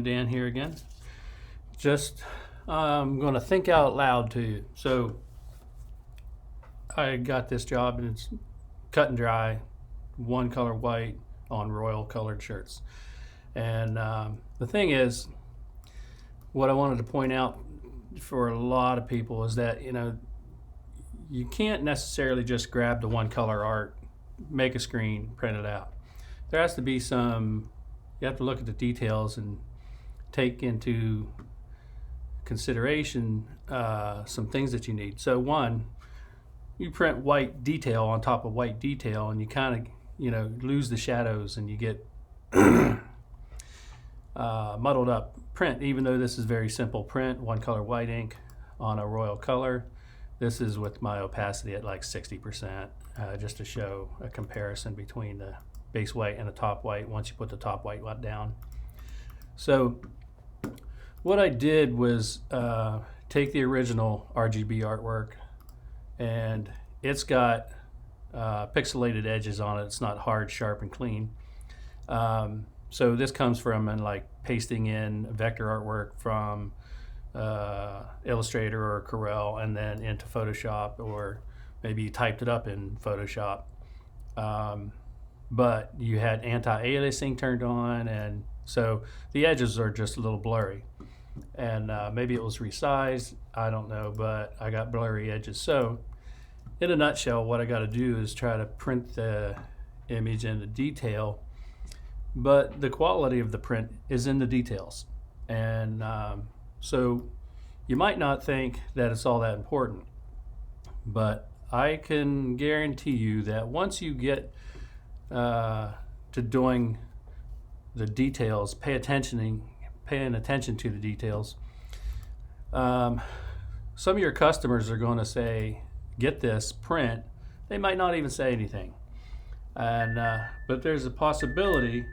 Dan here again. Just I'm going to think out loud to you. So I got this job and it's cut and dry, one color white on royal colored shirts. And the thing is, what I wanted to point out for a lot of people is that, you can't necessarily just grab the one color art, make a screen, print it out. There has to be you have to look at the details and take into consideration some things that you need. So one, you print white detail on top of white detail, and you kind of lose the shadows and you get muddled up print. Even though this is very simple print, one color white ink on a royal color, this is with my opacity at like 60%, just to show a comparison between the base white and the top white once you put the top white down. So what I did was take the original RGB artwork, and it's got pixelated edges on it. It's not hard, sharp, and clean. So this comes from like pasting in vector artwork from Illustrator or Corel and then into Photoshop, or maybe you typed it up in Photoshop. But you had anti-aliasing turned on, and so the edges are just a little blurry. And maybe it was resized, I don't know, but I got blurry edges. So in a nutshell, what I got to do is try to print the image in the detail, but the quality of the print is in the details. And so you might not think that it's all that important, but I can guarantee you that once you get to doing the details, paying attention to the details, some of your customers are going to say, get this, print. They might not even say anything. And but there's a possibility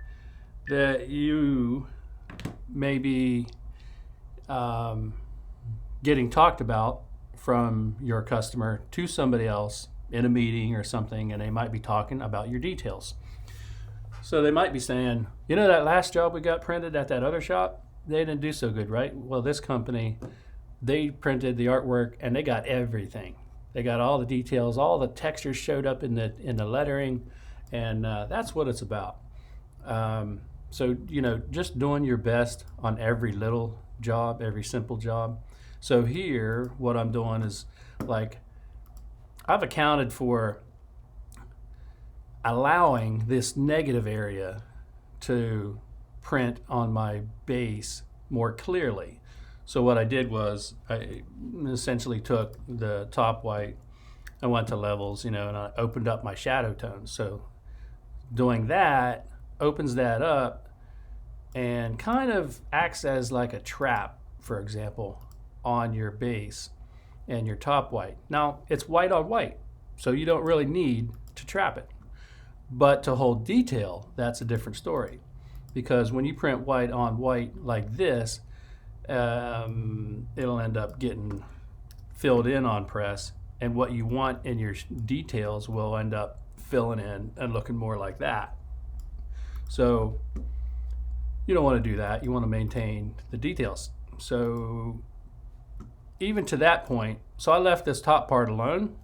that you may be getting talked about from your customer to somebody else in a meeting or something, and they might be talking about your details. So they might be saying, that last job we got printed at that other shop, they didn't do so good, right? Well, this company, they printed the artwork and they got everything. They got all the details, all the textures showed up in the lettering, and that's what it's about. So just doing your best on every little job, every simple job. So here, what I'm doing is, like, I've accounted for allowing this negative area to print on my base more clearly. So what I did was I essentially took the top white, I went to levels, and I opened up my shadow tones. So doing that opens that up and kind of acts as like a trap, for example, on your base and your top white. Now, it's white on white, so you don't really need to trap it. But to hold detail, that's a different story. Because when you print white on white like this, it'll end up getting filled in on press, and what you want in your details will end up filling in and looking more like that. So you don't want to do that. You want to maintain the details. So even to that point, so I left this top part alone,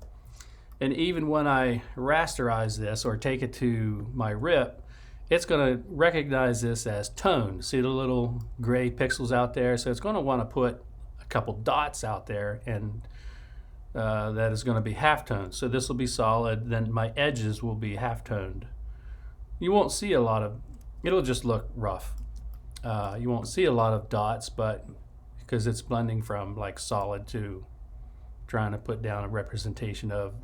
and even when I rasterize this or take it to my rip, it's going to recognize this as tone. See the little gray pixels out there? So it's going to want to put a couple dots out there, and that is going to be half-toned. So this will be solid, then my edges will be half-toned. You won't see a lot of, it'll just look rough. You won't see a lot of dots, but because it's blending from like solid to trying to put down a representation of,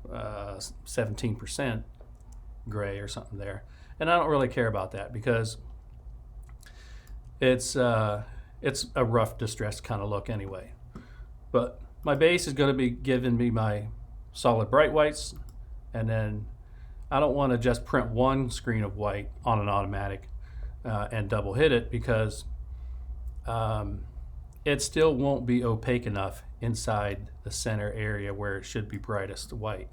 17% gray or something there. And I don't really care about that because it's a rough, distressed kind of look anyway. But my base is going to be giving me my solid bright whites, and then I don't want to just print one screen of white on an automatic and double hit it, because it still won't be opaque enough inside the center area where it should be brightest white.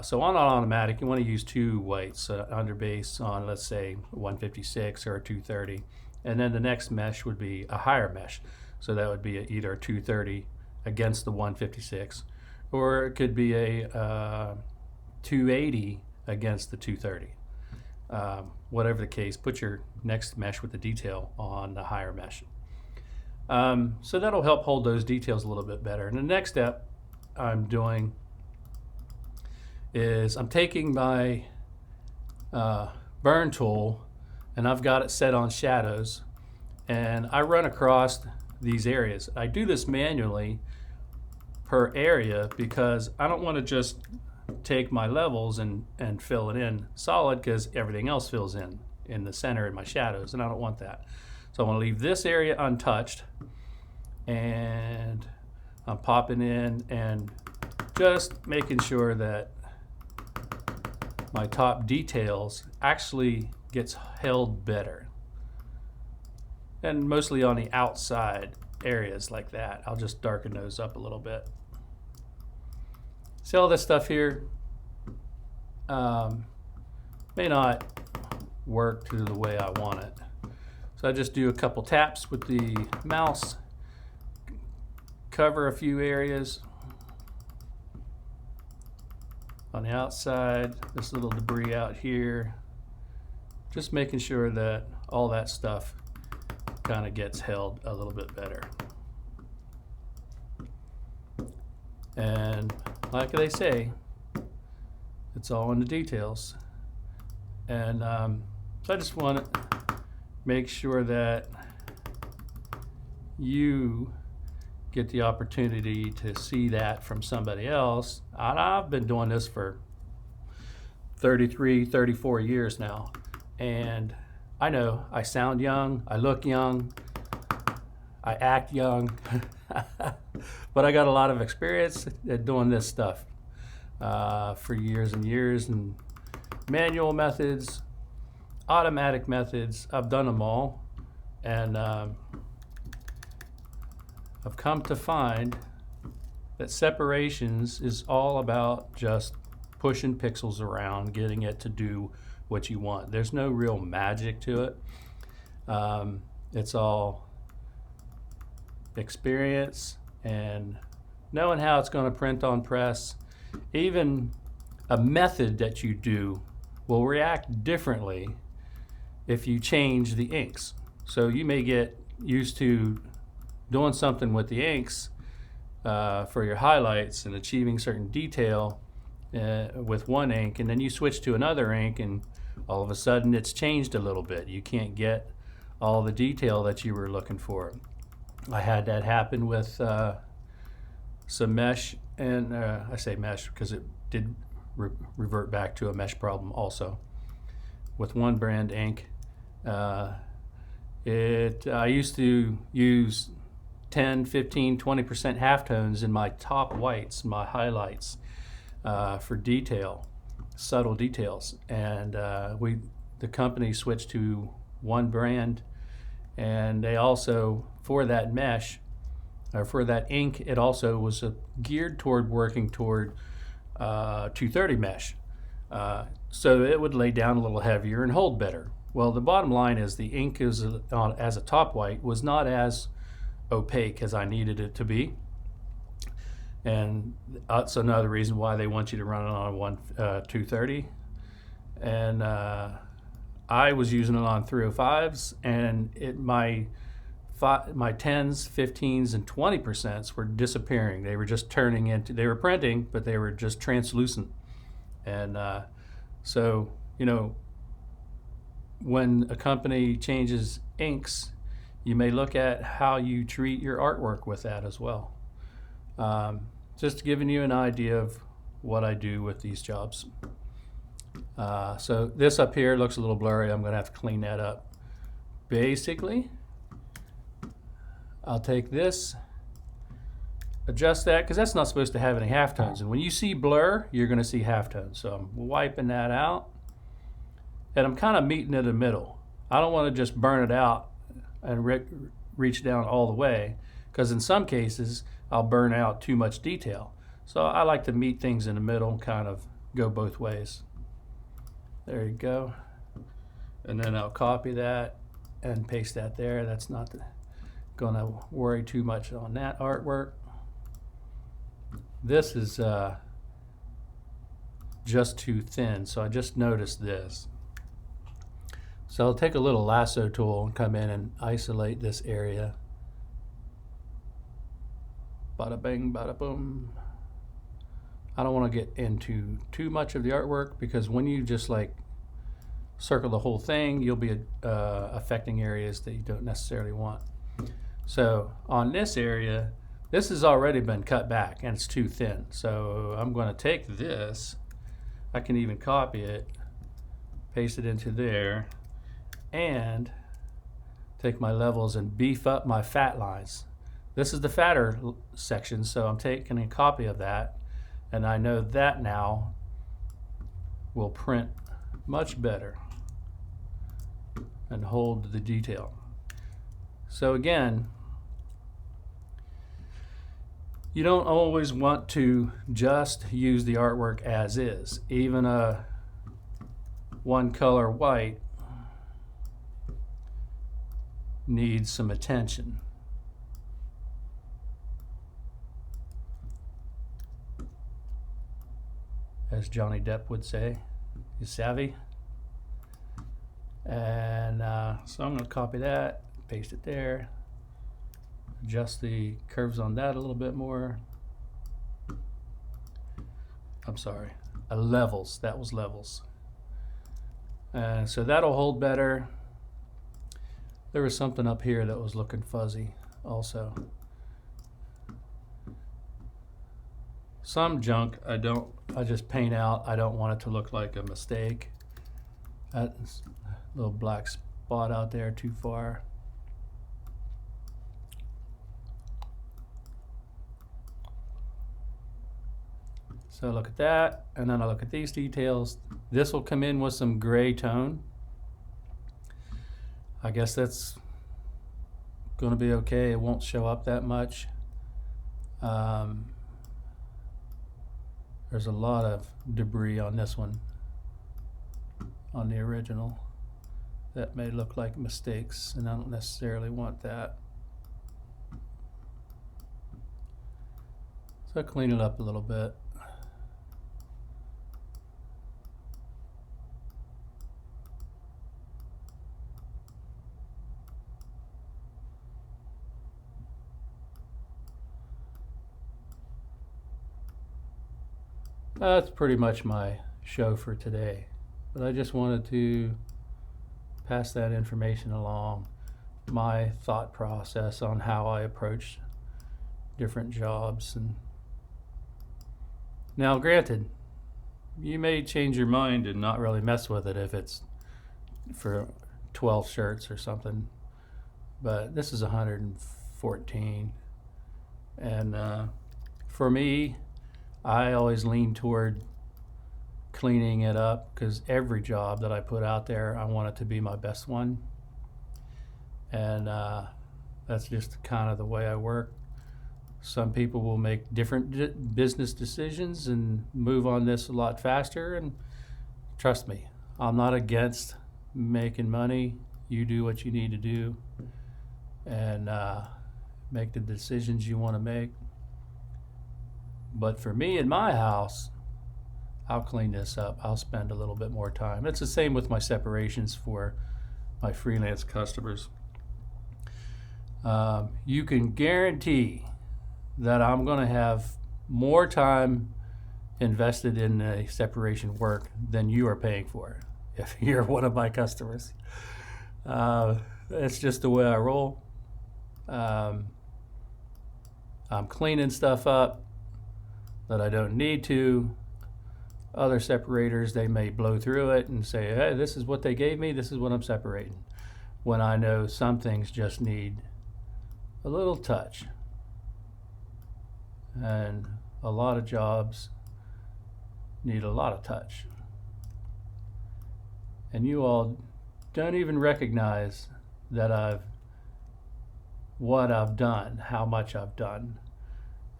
So on an automatic, you want to use two whites under base on, let's say, 156 or 230, and then the next mesh would be a higher mesh. So that would be either a 230 against the 156, or it could be a 280 against the 230. Whatever the case, put your next mesh with the detail on the higher mesh. So that'll help hold those details a little bit better. And the next step I'm doing is I'm taking my burn tool, and I've got it set on shadows, and I run across these areas. I do this manually per area because I don't want to just take my levels and fill it in solid, because everything else fills in the center in my shadows, and I don't want that. So I want to leave this area untouched, and I'm popping in and just making sure that my top details actually gets held better. And mostly on the outside areas like that, I'll just darken those up a little bit. See all this stuff here may not work to the way I want it. So I just do a couple taps with the mouse, cover a few areas on the outside, this little debris out here, just making sure that all that stuff kind of gets held a little bit better. And like they say, it's all in the details. And so I just want to make sure that you get the opportunity to see that from somebody else. I've been doing this for 33, 34 years now, and I know I sound young, I look young, I act young, but I got a lot of experience at doing this stuff for years and years, and manual methods, automatic methods, I've done them all, and I've come to find that separations is all about just pushing pixels around, getting it to do what you want. There's no real magic to it. It's all experience and knowing how it's going to print on press. Even a method that you do will react differently if you change the inks. So you may get used to doing something with the inks for your highlights and achieving certain detail with one ink, and then you switch to another ink and all of a sudden it's changed a little bit. You can't get all the detail that you were looking for. I had that happen with some mesh, and I say mesh because it did revert back to a mesh problem also. With one brand ink, I used to use 10, 15, 20% halftones in my top whites, my highlights, for detail, subtle details. And the company switched to one brand, and they also, for that mesh, or for that ink, it also was geared toward working toward 230 mesh. So it would lay down a little heavier and hold better. Well, the bottom line is the ink as a top white was not as opaque as I needed it to be, and that's another reason why they want you to run it on 230. And I was using it on 305s, and my 10s, 15s, and 20% were disappearing. They were just turning into, they were printing, but they were just translucent. And so, you know, when a company changes inks, you may look at how you treat your artwork with that as well. Just giving you an idea of what I do with these jobs. So this up here looks a little blurry. I'm going to have to clean that up. Basically, I'll take this, adjust that, because that's not supposed to have any halftones. And when you see blur, you're going to see halftones. So I'm wiping that out, and I'm kind of meeting in the middle. I don't want to just burn it out and reach down all the way, because in some cases I'll burn out too much detail. So I like to meet things in the middle and kind of go both ways. There you go. And then I'll copy that and paste that there. That's not gonna worry too much on that artwork. This is just too thin, so I just noticed this. So I'll take a little lasso tool and come in and isolate this area. Bada bing, bada boom. I don't want to get into too much of the artwork, because when you just like circle the whole thing, you'll be affecting areas that you don't necessarily want. So on this area, this has already been cut back and it's too thin. So I'm going to take this, I can even copy it, paste it into there, and take my levels and beef up my fat lines. This is the fatter section, so I'm taking a copy of that, and I know that now will print much better and hold the detail. So again, you don't always want to just use the artwork as is. Even a one color white needs some attention. As Johnny Depp would say, you savvy? And so I'm going to copy that, paste it there, adjust the curves on that a little bit more. I'm sorry, levels, that was levels. So that'll hold better. There was something up here that was looking fuzzy also. Some junk I just paint out. I don't want it to look like a mistake. That little black spot out there too far. So look at that, and then I look at these details. This will come in with some gray tone. I guess that's going to be okay. It won't show up that much. There's a lot of debris on this one, on the original, that may look like mistakes, and I don't necessarily want that. So clean it up a little bit. That's pretty much my show for today, but I just wanted to pass that information along, my thought process on how I approach different jobs. And now granted, you may change your mind and not really mess with it if it's for 12 shirts or something, but this is 114, and for me, I always lean toward cleaning it up, because every job that I put out there, I want it to be my best one. And that's just kind of the way I work. Some people will make different business decisions and move on this a lot faster. And trust me, I'm not against making money. You do what you need to do and make the decisions you want to make. But for me in my house, I'll clean this up. I'll spend a little bit more time. It's the same with my separations for my freelance customers. You can guarantee that I'm going to have more time invested in the separation work than you are paying for if you're one of my customers. It's just the way I roll. I'm cleaning stuff up that I don't need to. Other separators, they may blow through it and say, hey, this is what they gave me, this is what I'm separating. When I know some things just need a little touch. And a lot of jobs need a lot of touch. And you all don't even recognize that what I've done, how much I've done.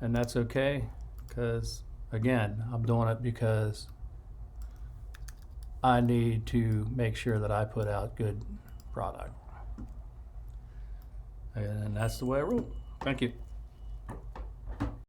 And that's okay. Because, again, I'm doing it because I need to make sure that I put out good product. And that's the way I roll. Thank you.